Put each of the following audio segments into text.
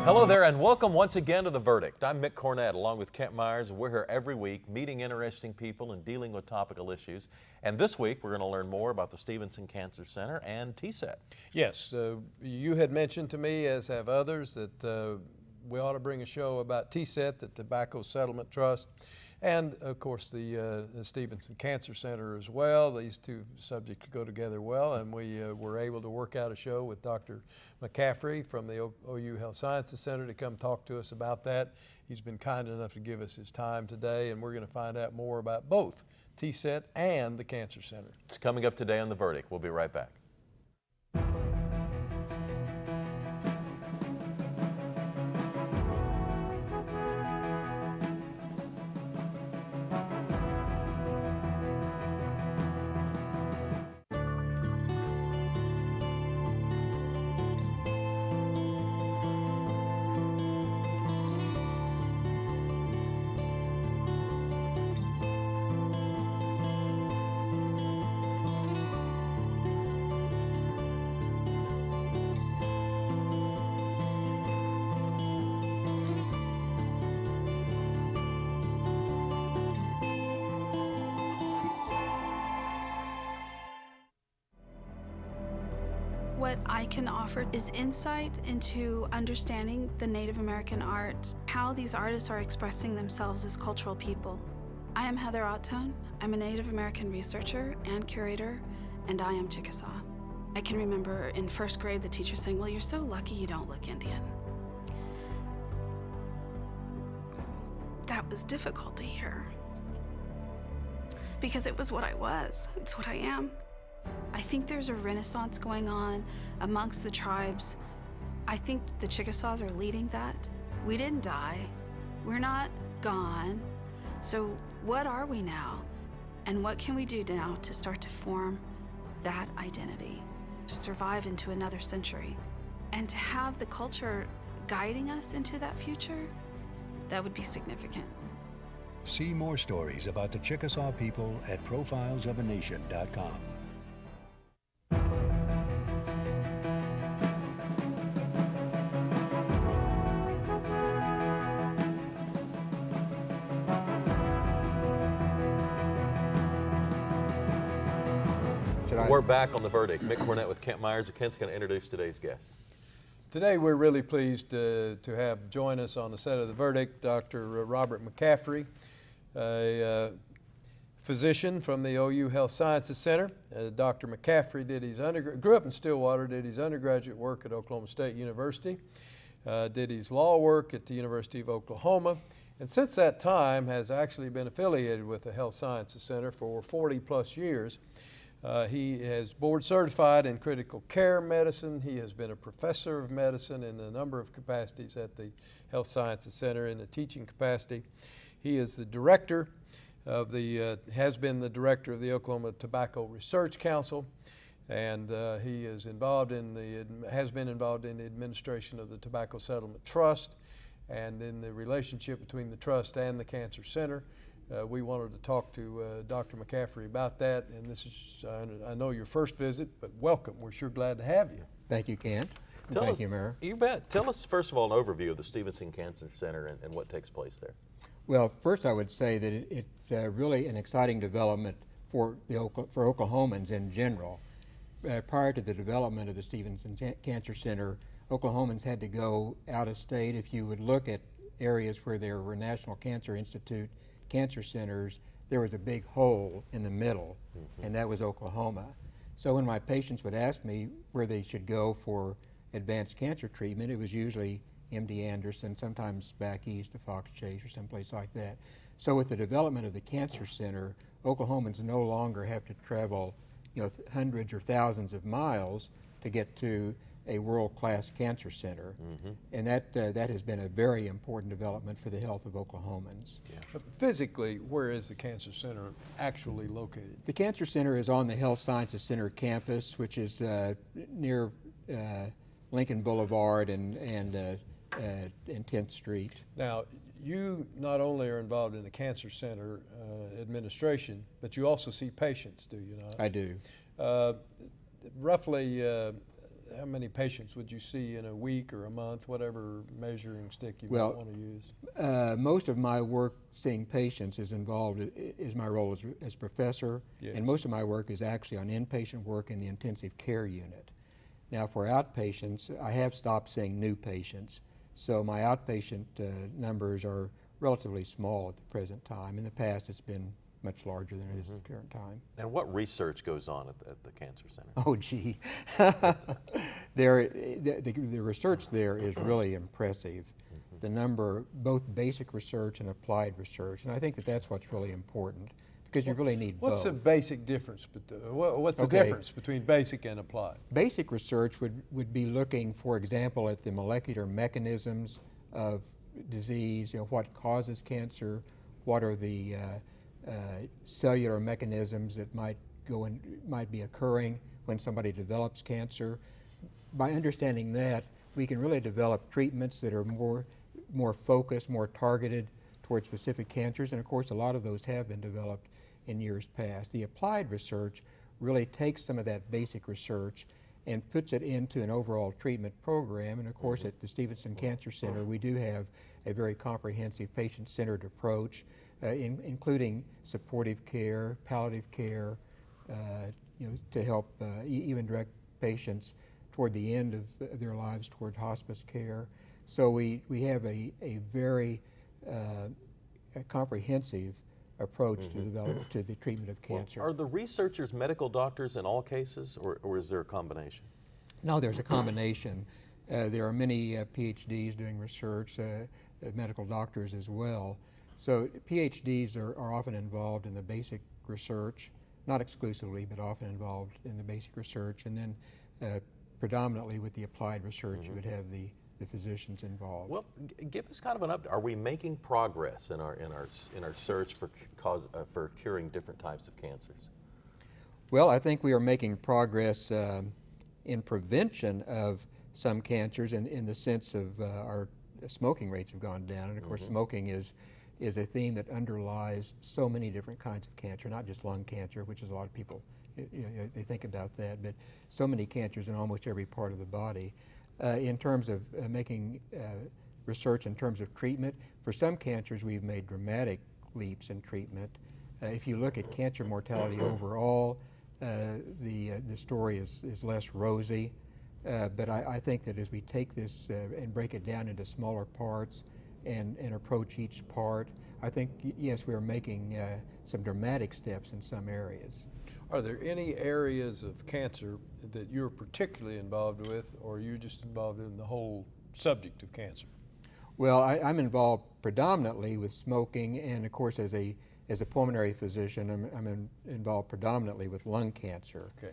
Hello there and welcome once again to The Verdict. I'm Mick Cornett along with Kent Myers, and we're here every week meeting interesting people and dealing with topical issues. And this week we're going to learn more about the Stevenson Cancer Center and TSET. Yes, you had mentioned to me, as have others, that we ought to bring a show about TSET, the Tobacco Settlement Trust, and of course the Stevenson Cancer Center as well. These two subjects go together well, and we were able to work out a show with Dr. McCaffree from the OU Health Sciences Center to come talk to us about that. He's been kind enough to give us his time today, and we're going to find out more about both TSET and the Cancer Center. It's coming up today on The Verdict. We'll be right back. What I can offer is insight into understanding the Native American art, how these artists are expressing themselves as cultural people. I am Heather Ottone. I'm a Native American researcher and curator, and I am Chickasaw. I can remember in first grade the teacher saying, "Well, you're so lucky you don't look Indian." That was difficult to hear because it was what I was. It's what I am. I think there's a renaissance going on amongst the tribes. I think the Chickasaws are leading that. We didn't die. We're not gone. So what are we now? And what can we do now to start to form that identity, to survive into another century? And to have the culture guiding us into that future, that would be significant. See more stories about the Chickasaw people at profilesofanation.com. We're back on The Verdict. Mick Cornett with Kent Myers. Kent's going to introduce today's guest. Today we're really pleased to have join us on the set of The Verdict Dr. Robert McCaffree, a physician from the OU Health Sciences Center. Dr. McCaffree grew up in Stillwater, did his undergraduate work at Oklahoma State University, did his law work at the University of Oklahoma, and since that time has actually been affiliated with the Health Sciences Center for 40 plus years. He is board certified in critical care medicine. He has been a professor of medicine in a number of capacities at the Health Sciences Center in the teaching capacity. He is the director of has been the director of the Oklahoma Tobacco Research Council, and he is has been involved in the administration of the Tobacco Settlement Trust and in the relationship between the trust and the Cancer Center. We wanted to talk to Dr. McCaffree about that, and this is, I know, your first visit, but welcome. We're sure glad to have you. Thank you, Kent. Thank you, Mayor. You bet. Tell us, first of all, an overview of the Stevenson Cancer Center and what takes place there. Well, first I would say that it's really an exciting development for Oklahomans in general. Prior to the development of the Stevenson Cancer Center, Oklahomans had to go out of state. If you would look at areas where there were National Cancer Institute cancer centers, there was a big hole in the middle, and that was Oklahoma. So when my patients would ask me where they should go for advanced cancer treatment, it was usually MD Anderson, sometimes back east to Fox Chase or someplace like that. So with the development of the Cancer Center, Oklahomans no longer have to travel, hundreds or thousands of miles to get to a world-class cancer center, and that has been a very important development for the health of Oklahomans. Yeah. Physically, where is the Cancer Center actually located? The Cancer Center is on the Health Sciences Center campus, which is near Lincoln Boulevard and 10th Street. Now, you not only are involved in the Cancer Center administration, but you also see patients, do you not? I do. Roughly how many patients would you see in a week or a month, whatever measuring stick you Well, might want to use? Most of my work seeing patients is involved, is my role as professor, Yes. and most of my work is actually on inpatient work in the intensive care unit. Now for outpatients, I have stopped seeing new patients, so my outpatient numbers are relatively small at the present time. In the past, it's been much larger than it is at the current time. And what research goes on at the Cancer Center? Oh, gee. The research there is really impressive. The number, both basic research and applied research, and I think that that's what's really important, because you really need What's the both. basic difference? What's the Okay. difference between basic and applied? Basic research would be looking, for example, at the molecular mechanisms of disease, what causes cancer, what are the cellular mechanisms that might be occurring when somebody develops cancer. By understanding that, we can really develop treatments that are more focused, more targeted towards specific cancers, and of course a lot of those have been developed in years past. The applied research really takes some of that basic research and puts it into an overall treatment program, and of course at the Stevenson Cancer Center we do have a very comprehensive patient-centered approach, including supportive care, palliative care, to help even direct patients toward the end of their lives toward hospice care. So we have a very comprehensive approach to the treatment of cancer. Are the researchers medical doctors in all cases, or is there a combination? No, there's a combination. There are many PhDs doing research, medical doctors as well. So PhDs are often involved in the basic research, not exclusively, but often involved in the basic research, and then predominantly with the applied research you would have the physicians involved. Well, give us kind of an update. Are we making progress in our search for curing different types of cancers? Well, I think we are making progress in prevention of some cancers in the sense of our smoking rates have gone down, and of course smoking is a theme that underlies so many different kinds of cancer, not just lung cancer, which is a lot of people, they think about that, but so many cancers in almost every part of the body. In terms of making research in terms of treatment, for some cancers we've made dramatic leaps in treatment. If you look at cancer mortality overall, the story is less rosy, but I think that as we take this and break it down into smaller parts and approach each part, I think, yes, we are making some dramatic steps in some areas. Are there any areas of cancer that you're particularly involved with, or are you just involved in the whole subject of cancer? Well, I'm involved predominantly with smoking, and of course as a pulmonary physician, I'm involved predominantly with lung cancer. Okay.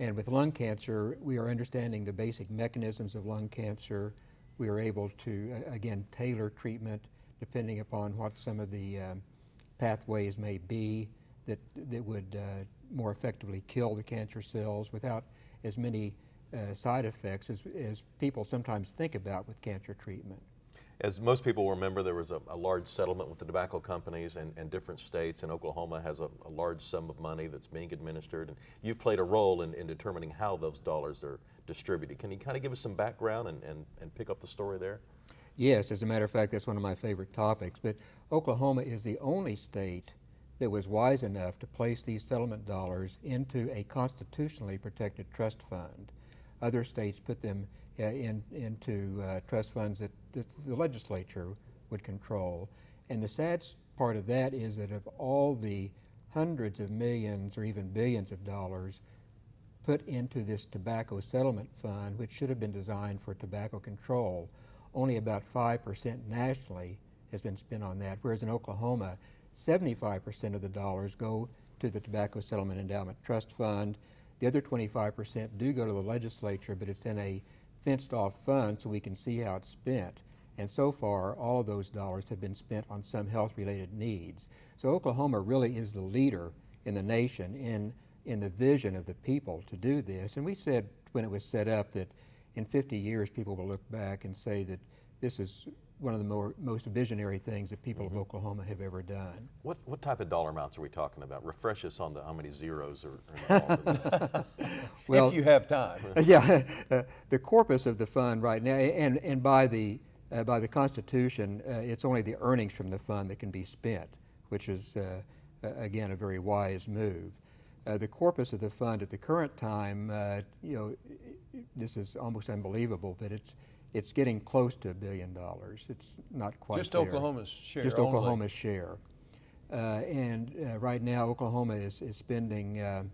And with lung cancer, we are understanding the basic mechanisms of lung cancer. We are able to, again, tailor treatment depending upon what some of the pathways may be that would more effectively kill the cancer cells without as many side effects as people sometimes think about with cancer treatment. As most people remember, there was a large settlement with the tobacco companies and different states, and Oklahoma has a large sum of money that's being administered, and you've played a role in determining how those dollars are distributed. Can you kind of give us some background and pick up the story there? Yes, as a matter of fact, that's one of my favorite topics, but Oklahoma is the only state that was wise enough to place these settlement dollars into a constitutionally protected trust fund. Other states put them into trust funds that the legislature would control. And the sad part of that is that of all the hundreds of millions or even billions of dollars put into this tobacco settlement fund, which should have been designed for tobacco control, only about 5% nationally has been spent on that, whereas in Oklahoma, 75% of the dollars go to the Tobacco Settlement Endowment Trust Fund. The other 25% do go to the legislature, but it's in a fenced-off fund so we can see how it's spent. And so far, all of those dollars have been spent on some health-related needs. So Oklahoma really is the leader in the nation in the vision of the people to do this. And we said when it was set up that in 50 years people will look back and say that this is one of the most visionary things that people of Oklahoma have ever done. What type of dollar amounts are we talking about? Refresh us on how many zeros are involved in this. Well, if you have time. Yeah, the corpus of the fund right now, and by the Constitution, it's only the earnings from the fund that can be spent, which is again a very wise move. The corpus of the fund at the current time, this is almost unbelievable, but it's getting close to $1 billion. It's not quite Just there. Oklahoma's share. Just only. Oklahoma's share. And right now, Oklahoma is spending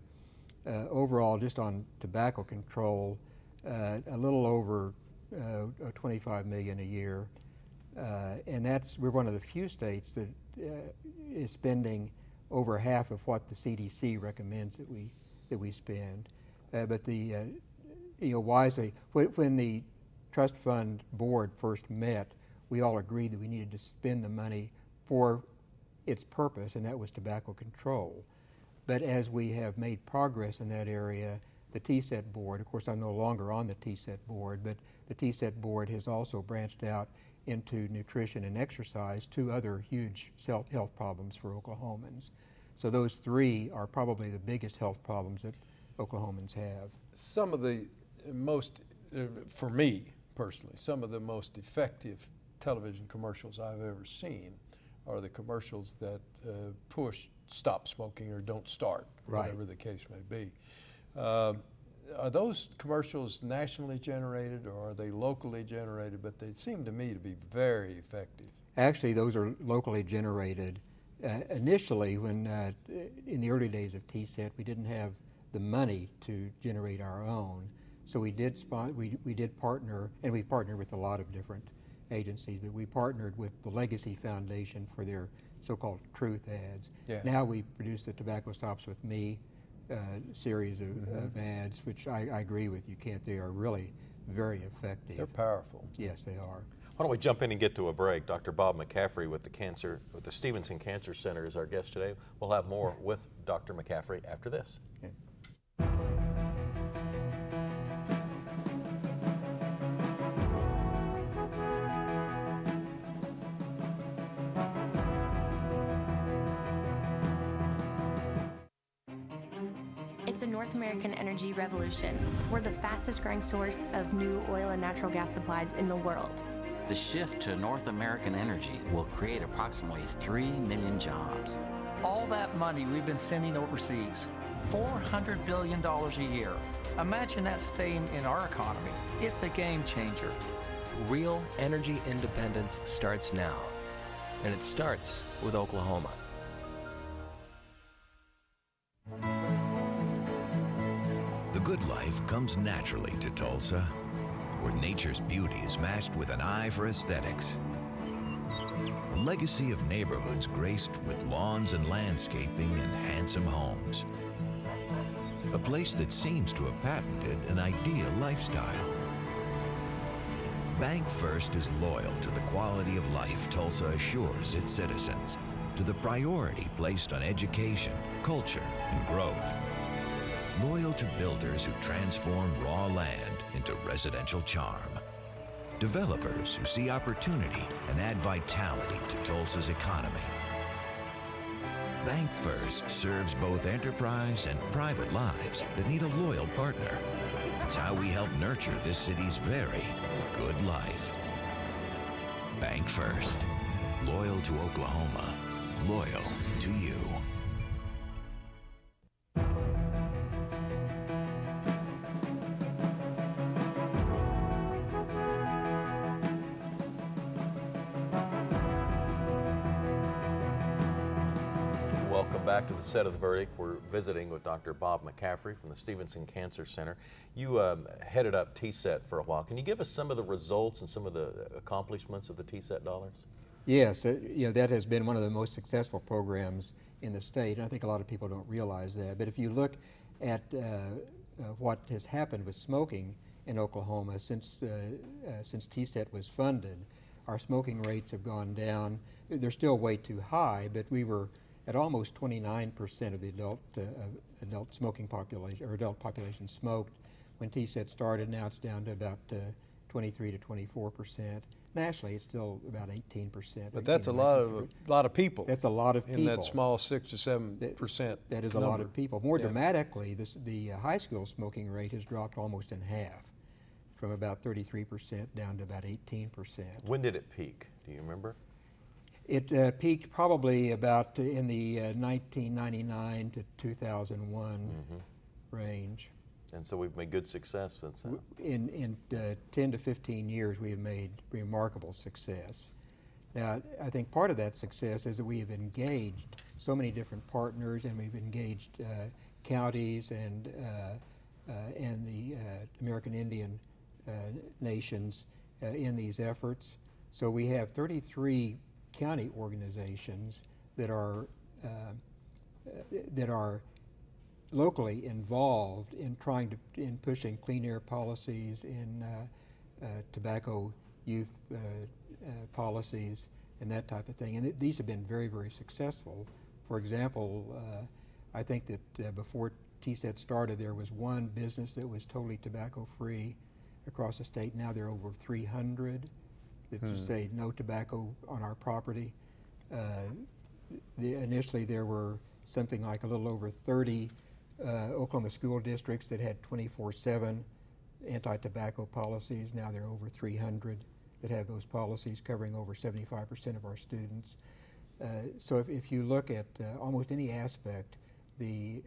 overall, just on tobacco control, a little over $25 million a year, and we're one of the few states that is spending over half of what the CDC recommends that we spend. But wisely, when the trust fund board first met, we all agreed that we needed to spend the money for its purpose, and that was tobacco control. But as we have made progress in that area, the TSET board, of course I'm no longer on the TSET board, but the TSET board has also branched out into nutrition and exercise, two other huge health problems for Oklahomans. So those three are probably the biggest health problems that Oklahomans have. Some of the most, for me personally, some of the most effective television commercials I've ever seen are the commercials that push stop smoking or don't start, Right. whatever the case may be. Are those commercials nationally generated or are they locally generated? But they seem to me to be very effective. Actually, those are locally generated. Initially, when in the early days of TSET, we didn't have the money to generate our own, so we did partner, and we partnered with a lot of different agencies, but we partnered with the Legacy Foundation for their so-called truth ads. Yeah. Now we produce the Tobacco Stops With Me series of ads, which I agree with you, Kent. They are really very effective. They're powerful. Yes, they are. Why don't we jump in and get to a break? Dr. Bob McCaffrey with the Stevenson Cancer Center is our guest today. We'll have more with Dr. McCaffrey after this. Okay. It's a North American energy revolution. We're the fastest growing source of new oil and natural gas supplies in the world. The shift to North American energy will create approximately 3 million jobs. All that money we've been sending overseas, $400 billion a year. Imagine that staying in our economy. It's a game changer. Real energy independence starts now, and it starts with Oklahoma. The good life comes naturally to Tulsa, where nature's beauty is matched with an eye for aesthetics. A legacy of neighborhoods graced with lawns and landscaping and handsome homes. A place that seems to have patented an ideal lifestyle. Bank First is loyal to the quality of life Tulsa assures its citizens, to the priority placed on education, culture, and growth. Loyal to builders who transform raw land into residential charm. Developers who see opportunity and add vitality to Tulsa's economy. Bank First serves both enterprise and private lives that need a loyal partner. It's how we help nurture this city's very good life. Bank First. Loyal to Oklahoma. Loyal to you. Welcome back to the set of the verdict. We're visiting with Dr. Bob McCaffrey from the Stevenson Cancer Center. You headed up TSET for a while. Can you give us some of the results and some of the accomplishments of the TSET dollars? Yes, that has been one of the most successful programs in the state, and I think a lot of people don't realize that. But if you look at what has happened with smoking in Oklahoma since TSET was funded, our smoking rates have gone down. They're still way too high, but we were at almost 29% of the adult smoking population, or adult population smoked when TSET started. Now it's down to about 23 to 24%. nationally it's still about 18%. But that's a lot of people. That's a lot of people. In that small 6 to 7%. That is number. a lot of people. More dramatically, the high school smoking rate has dropped almost in half, from about 33% down to about 18%. When did it peak? Do you remember? It peaked probably about in the 1999 to 2001 range. And so we've made good success since then. In 10 to 15 years, we have made remarkable success. Now, I think part of that success is that we have engaged so many different partners, and we've engaged counties and the American Indian nations in these efforts. So we have 33 county organizations that are locally involved in in pushing clean air policies, in tobacco youth policies, and that type of thing. And these have been very, very successful. For example, I think that before TSET started, there was one business that was totally tobacco-free across the state. Now there are over 300 that just say no tobacco on our property. Initially there were something like a little over 30 Oklahoma school districts that had 24/7 anti-tobacco policies. Now there are over 300 that have those policies covering over 75% of our students. So if you look at almost any aspect, the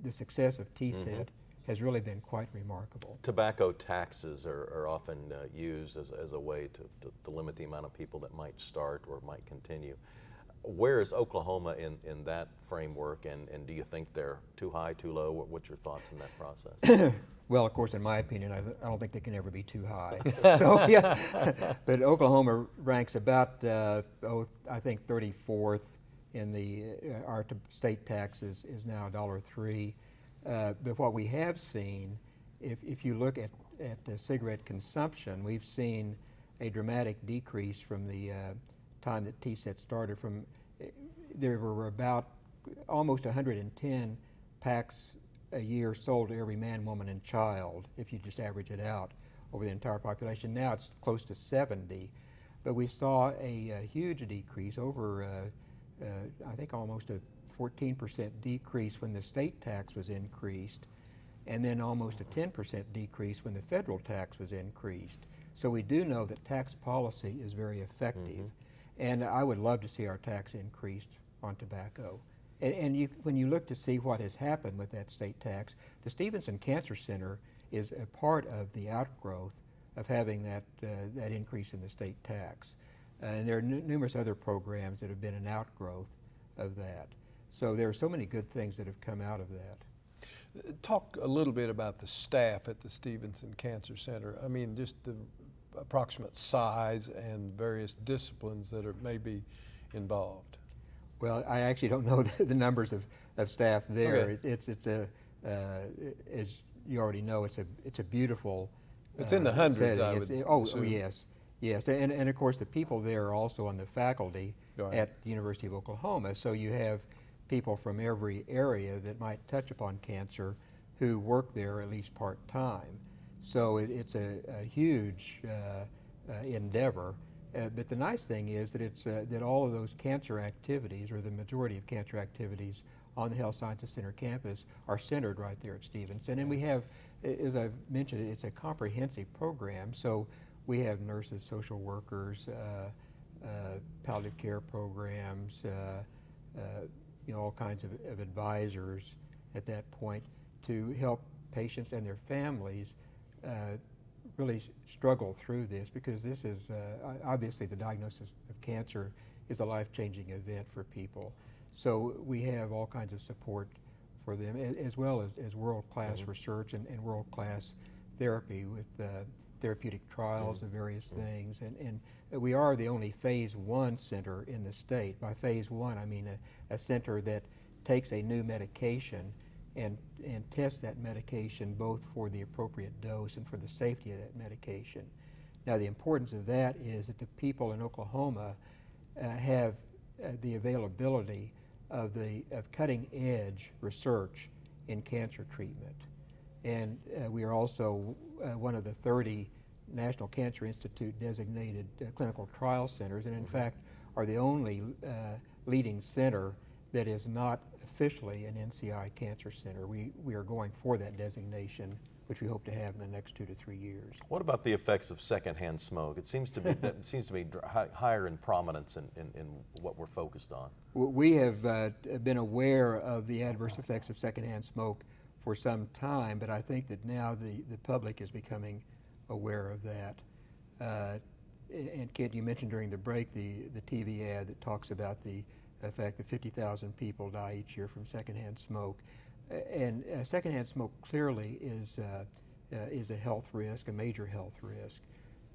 success of TSET has really been quite remarkable. Tobacco taxes are often used as a way to limit the amount of people that might start or might continue. Where is Oklahoma in that framework, and do you think they're too high, too low? What's your thoughts in that process? Well, of course, in my opinion, I don't think they can ever be too high. So, yeah, but Oklahoma ranks about, I think 34th in our state tax is now $1.03. But what we have seen, if you look at the cigarette consumption, we've seen a dramatic decrease from the time that TSET started. There were about almost 110 packs a year sold to every man, woman, and child, if you just average it out over the entire population. Now it's close to 70, but we saw a huge decrease, over I think almost a 14% decrease when the state tax was increased, and then almost a 10% decrease when the federal tax was increased. So we do know that tax policy is very effective, and I would love to see our tax increased on tobacco. And when you look to see what has happened with that state tax, the Stevenson Cancer Center is a part of the outgrowth of having that increase in the state tax. And there are numerous other programs that have been an outgrowth of that. So there are so many good things that have come out of that. Talk a little bit about the staff at the Stevenson Cancer Center. I mean, just the approximate size and various disciplines that may be involved. Well, I actually don't know the numbers of staff there. Okay. As you already know, it's a beautiful. It's in the hundreds, I would assume. Yes, and of course the people there are also on the faculty at the University of Oklahoma. So you have people from every area that might touch upon cancer who work there at least part-time. So it's a huge endeavor. But the nice thing is that that all of those cancer activities, or the majority of cancer activities on the Health Sciences Center campus, are centered right there at Stevenson. And we have, as I've mentioned, it's a comprehensive program. So we have nurses, social workers, palliative care programs, all kinds of advisors at that point to help patients and their families really struggle through this, because this is obviously the diagnosis of cancer is a life-changing event for people. So we have all kinds of support for them, as well as world-class research and world-class therapy with therapeutic trials of various things. And we are the only phase 1 center in the state. By phase 1, I mean a center that takes a new medication and test that medication both for the appropriate dose and for the safety of that medication. Now, the importance of that is that the people in Oklahoma have the availability of cutting-edge research in cancer treatment. And we are also one of the 30 National Cancer Institute designated clinical trial centers, and in fact are the only leading center that is not officially an NCI cancer center. We are going for that designation, which we hope to have in the next 2 to 3 years. What about the effects of secondhand smoke? It seems to be that seems to be higher in prominence in what we're focused on. We have been aware of the adverse effects of secondhand smoke for some time, but I think that now the public is becoming aware of that. And Kent, you mentioned during the break the TV ad that talks about the fact that 50,000 people die each year from secondhand smoke. And secondhand smoke clearly is a health risk, a major health risk.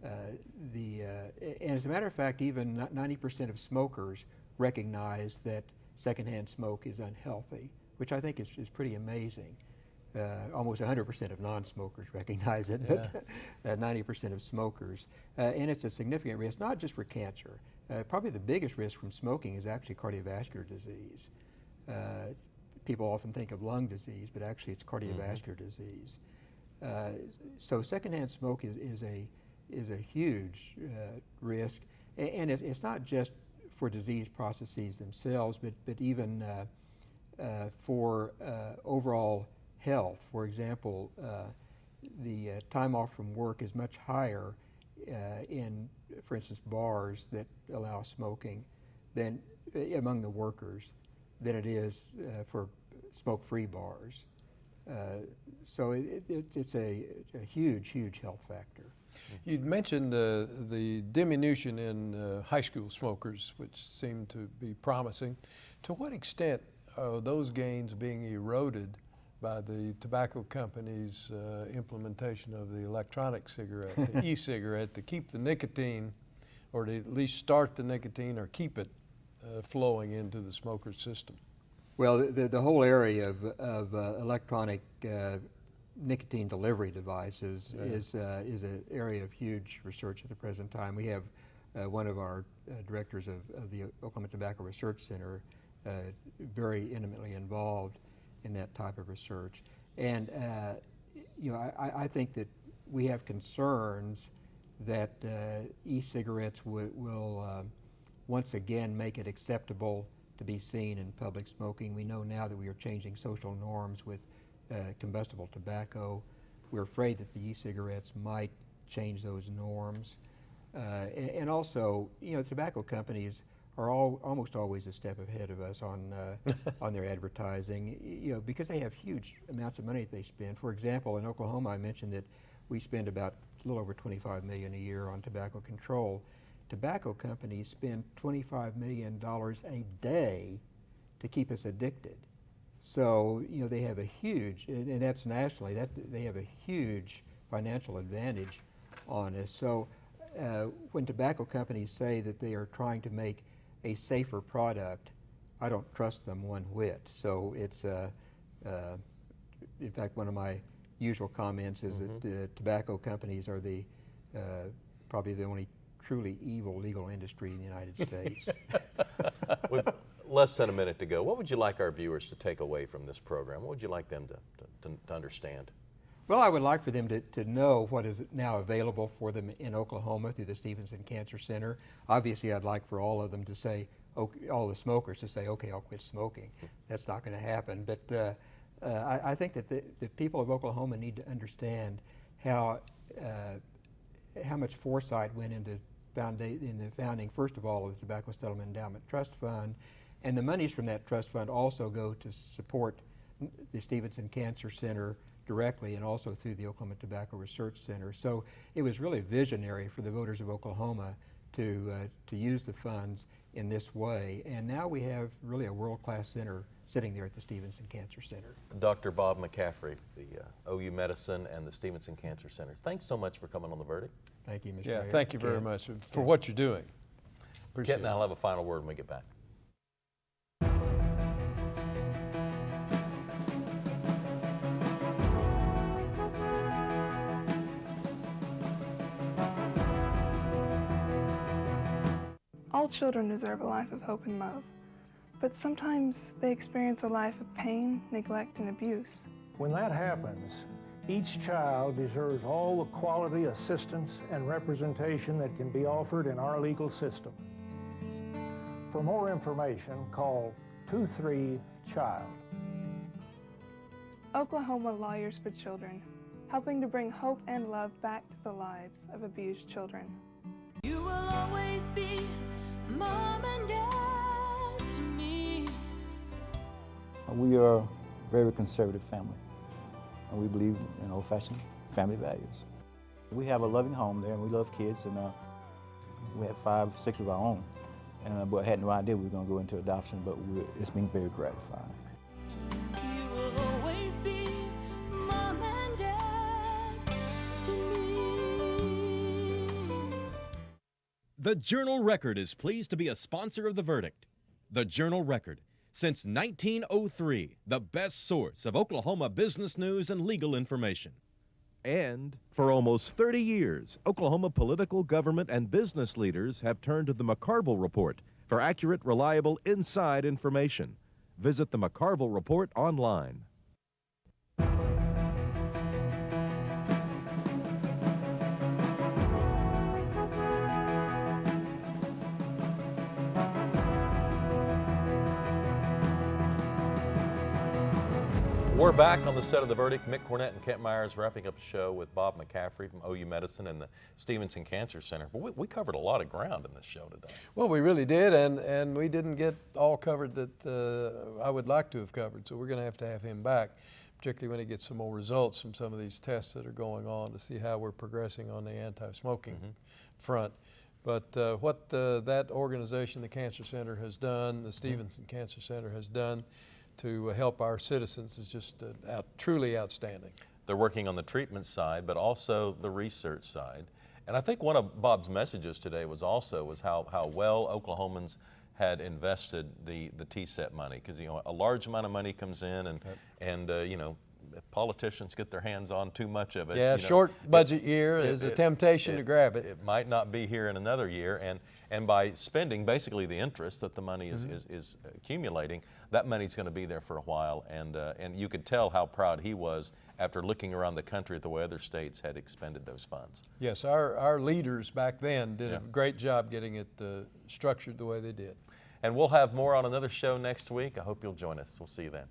And as a matter of fact, even 90% of smokers recognize that secondhand smoke is unhealthy, which I think is pretty amazing. Almost 100% of non-smokers recognize it, but 90% of smokers. And it's a significant risk, not just for cancer. Probably the biggest risk from smoking is actually cardiovascular disease. People often think of lung disease, but actually it's cardiovascular disease. So secondhand smoke is a huge risk, and it's not just for disease processes themselves, but even for overall health. For example, the time off from work is much higher in, for instance, bars that allow smoking than among the workers than it is for smoke-free bars. So it's a huge, huge health factor. You'd mentioned the diminution in high school smokers, which seemed to be promising. To what extent are those gains being eroded by the tobacco companies' implementation of the electronic cigarette, the e-cigarette, to keep the nicotine, or to at least start the nicotine or keep it flowing into the smoker's system? Well, the whole area of electronic nicotine delivery devices is an area of huge research at the present time. We have one of our directors of the Oklahoma Tobacco Research Center very intimately involved in that type of research. And I think that we have concerns that e-cigarettes will once again make it acceptable to be seen in public smoking. We know now that we are changing social norms with combustible tobacco. We're afraid that the e-cigarettes might change those norms. And also, tobacco companies are almost always a step ahead of us on their advertising, because they have huge amounts of money that they spend. For example, in Oklahoma, I mentioned that we spend about a little over $25 million a year on tobacco control. Tobacco companies spend $25 million a day to keep us addicted. So, they have a huge, and that's nationally, they have a huge financial advantage on us. So when tobacco companies say that they are trying to make a safer product, I don't trust them one whit. So it's, in fact, one of my usual comments is that tobacco companies are probably the only truly evil legal industry in the United States. With less than a minute to go, what would you like our viewers to take away from this program? What would you like them to understand? Well, I would like for them to know what is now available for them in Oklahoma through the Stevenson Cancer Center. Obviously, I'd like for all of them to say, all the smokers to say, okay, I'll quit smoking. That's not going to happen. But I think that the people of Oklahoma need to understand how much foresight went into the founding, first of all, of the Tobacco Settlement Endowment Trust Fund, and the monies from that trust fund also go to support the Stevenson Cancer Center directly and also through the Oklahoma Tobacco Research Center. So it was really visionary for the voters of Oklahoma to use the funds in this way. And now we have really a world-class center sitting there at the Stevenson Cancer Center. Dr. Bob McCaffrey, the OU Medicine and the Stevenson Cancer Centers. Thanks so much for coming on The Verdict. Thank you, Mr. Yeah, Mayor. thank you very much for what you're doing. Appreciate Kent and I'll have a final word when we get back. All children deserve a life of hope and love, but sometimes they experience a life of pain, neglect, and abuse. When that happens, Each child deserves all the quality assistance and representation that can be offered in our legal system. For more information, call 23-CHILD. Oklahoma Lawyers for Children, helping to bring hope and love back to the lives of abused children. You will always be Mom and Dad to me. We are a very conservative family, and we believe in old-fashioned family values. We have a loving home there, and we love kids, and we have 5, 6 of our own. And but I had no idea we were going to go into adoption, but it's been very gratifying. You will always be Mom and Dad to me. The Journal-Record is pleased to be a sponsor of the verdict. The Journal-Record, since 1903, the best source of Oklahoma business news and legal information. And for almost 30 years, Oklahoma political, government, and business leaders have turned to the McCarville Report for accurate, reliable, inside information. Visit the McCarville Report online. We're back on the set of The Verdict. Mick Cornett and Kent Myers wrapping up the show with Bob McCaffrey from OU Medicine and the Stevenson Cancer Center. But we covered a lot of ground in this show today. Well, we really did, and we didn't get all covered that I would like to have covered, so we're going to have him back, particularly when he gets some more results from some of these tests that are going on to see how we're progressing on the anti-smoking front. But what that organization, the Cancer Center, has done, the Stevenson Cancer Center has done to help our citizens is just truly outstanding. They're working on the treatment side, but also the research side. And I think one of Bob's messages today was how well Oklahomans had invested the TSET money, because a large amount of money comes in, and if politicians get their hands on too much of it. Yeah, short budget year is a temptation to grab it. It might not be here in another year, and by spending basically the interest that the money is accumulating, that money's going to be there for a while, and you could tell how proud he was after looking around the country at the way other states had expended those funds. Yes, our leaders back then did a great job getting it structured the way they did. And we'll have more on another show next week. I hope you'll join us. We'll see you then.